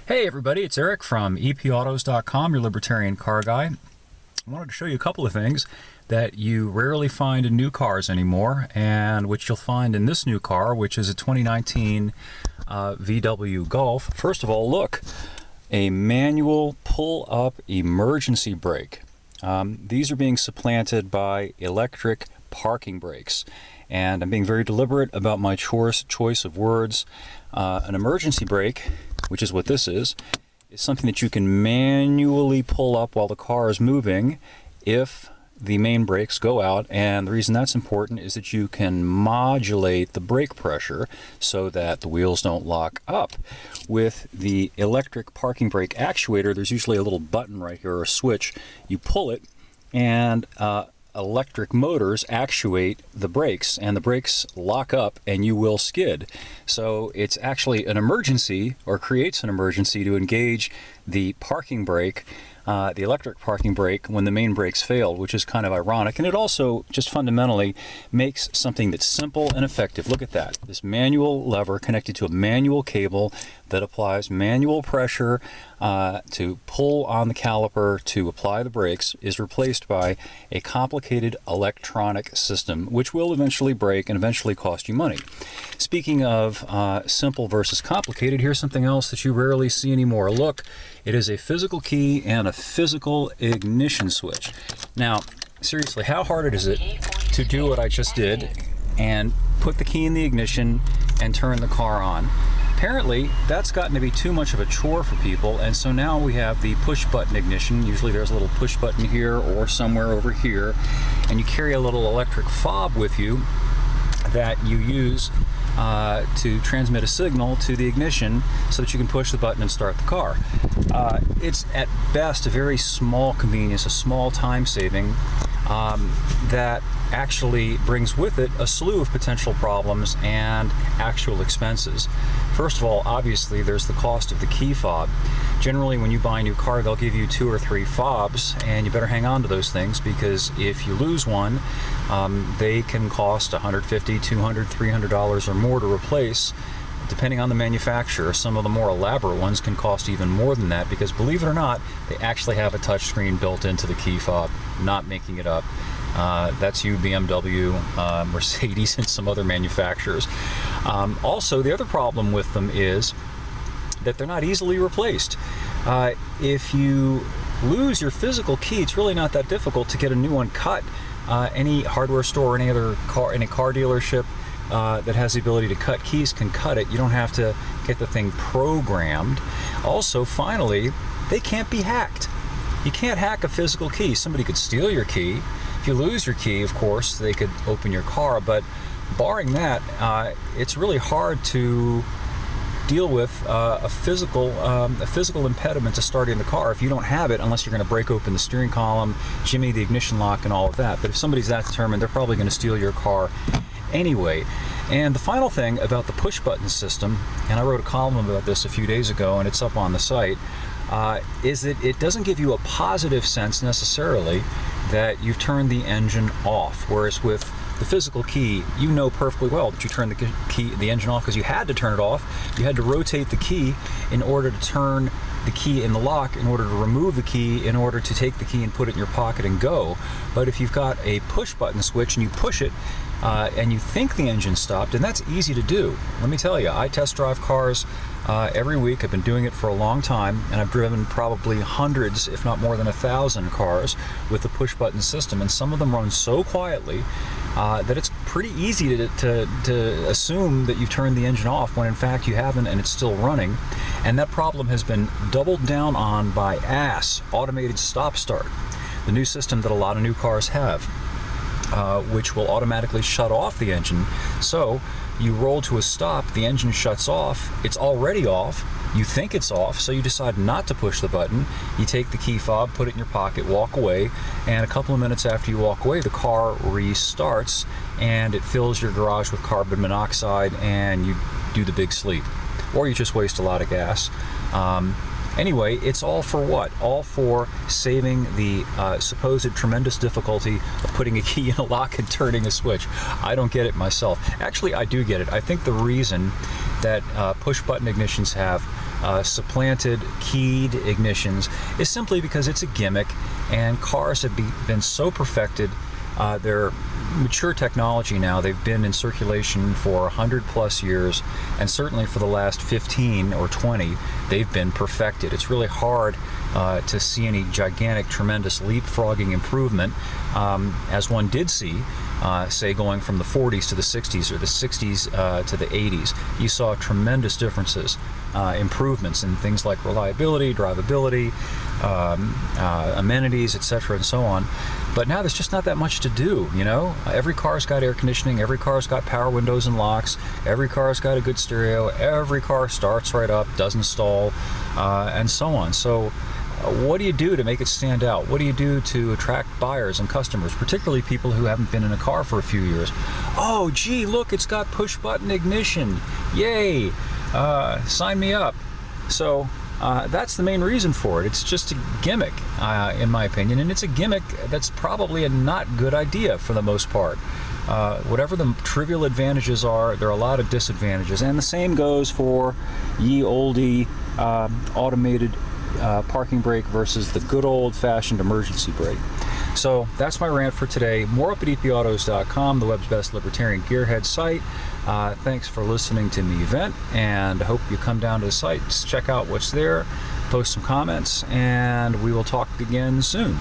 Hey everybody, it's Eric from epautos.com, your libertarian car guy. I wanted to show you a couple of things that you rarely find in new cars anymore, and which you'll find in this new car, which is a 2019 VW Golf. First of all, look, a manual pull-up emergency brake. These are being supplanted by electric parking brakes, and I'm being very deliberate about my choice of words. An emergency brake, which is what this is something that you can manually pull up while the car is moving if the main brakes go out. And the reason that's important is that you can modulate the brake pressure so that the wheels don't lock up. With the electric parking brake actuator, there's usually a little button right here, or a switch. You pull it, and electric motors actuate the brakes, and the brakes lock up and you will skid. So it's actually an emergency, or creates an emergency, to engage the parking brake, the electric parking brake, when the main brakes failed, which is kind of ironic. And it also just fundamentally makes something that's simple and effective. Look at that. This manual lever connected to a manual cable that applies manual pressure to pull on the caliper to apply the brakes is replaced by a complicated electronic system, which will eventually break and eventually cost you money. Speaking of simple versus complicated, here's something else that you rarely see anymore. Look, it is a physical key and a physical ignition switch. Now, seriously, how hard is it to do what I just did and put the key in the ignition and turn the car on? Apparently, that's gotten to be too much of a chore for people, and so now we have the push button ignition. Usually there's a little push button here or somewhere over here, and you carry a little electric fob with you that you use to transmit a signal to the ignition so that you can push the button and start the car. It's at best a very small convenience, a small time saving that actually brings with it a slew of potential problems and actual expenses. First of all, obviously, there's the cost of the key fob. Generally, when you buy a new car, they'll give you 2 or 3 fobs, and you better hang on to those things, because if you lose one, they can cost $150, $200, $300 or more to replace, depending on the manufacturer. Some of the more elaborate ones can cost even more than that, because believe it or not, they actually have a touchscreen built into the key fob. Not making it up. That's you, BMW, Mercedes, and some other manufacturers. Also, the other problem with them is that they're not easily replaced. If you lose your physical key, it's really not that difficult to get a new one cut. Any hardware store, any car dealership that has the ability to cut keys can cut it. You don't have to get the thing programmed. Also, finally, they can't be hacked. You can't hack a physical key. Somebody could steal your key. If you lose your key, of course, they could open your car, but barring that, it's really hard to deal with a physical impediment to starting the car if you don't have it, unless you're going to break open the steering column, jimmy the ignition lock, and all of that. But if somebody's that determined, they're probably going to steal your car anyway. And the final thing about the push button system, and I wrote a column about this a few days ago, and it's up on the site, is that it doesn't give you a positive sense necessarily that you've turned the engine off. Whereas with the physical key, you know perfectly well that you turned the engine off, because you had to turn it off. You had to rotate the key in order to turn the key in the lock, in order to remove the key, in order to take the key and put it in your pocket and go. But if you've got a push button switch and you push it, and you think the engine stopped, and that's easy to do. Let me tell you, I test drive cars every week. I've been doing it for a long time, and I've driven probably hundreds, if not more than 1,000 cars with the push button system, and some of them run so quietly that it's pretty easy to assume that you've turned the engine off when in fact you haven't, and it's still running. And that problem has been doubled down on by ASS, Automated Stop Start, the new system that a lot of new cars have, which will automatically shut off the engine. So you roll to a stop, the engine shuts off, it's already off, you think it's off, so you decide not to push the button. You take the key fob, put it in your pocket, walk away, and a couple of minutes after you walk away, the car restarts and it fills your garage with carbon monoxide, and you do the big sleep. Or you just waste a lot of gas. Anyway, it's all for what? All for saving the supposed tremendous difficulty of putting a key in a lock and turning a switch. I don't get it myself. Actually, I do get it. I think the reason that push-button ignitions have supplanted keyed ignitions is simply because it's a gimmick, and cars have been so perfected. They're mature technology now. They've been in circulation for 100 plus years, and certainly for the last 15 or 20 they've been perfected. It's really hard to see any gigantic, tremendous leapfrogging improvement, as one did see, say, going from the 40s to the 60s, or the 60s to the 80s. You saw tremendous differences, improvements in things like reliability, drivability, amenities, etc., and so on. But now there's just not that much to do, you know? Every car's got air conditioning, every car's got power windows and locks, every car's got a good stereo, every car starts right up, doesn't stall, and so on. So what do you do to make it stand out? What do you do to attract buyers and customers, particularly people who haven't been in a car for a few years? Oh, gee, look, it's got push-button ignition. Yay! Sign me up. So that's the main reason for it. It's just a gimmick, in my opinion, and it's a gimmick that's probably a not good idea for the most part. Whatever the trivial advantages are, there are a lot of disadvantages, and the same goes for ye olde automated parking brake versus the good old-fashioned emergency brake. So that's my rant for today. More up at epautos.com, the web's best libertarian gearhead site. Thanks for listening to me vent, and hope you come down to the site, check out what's there, post some comments, and we will talk again soon.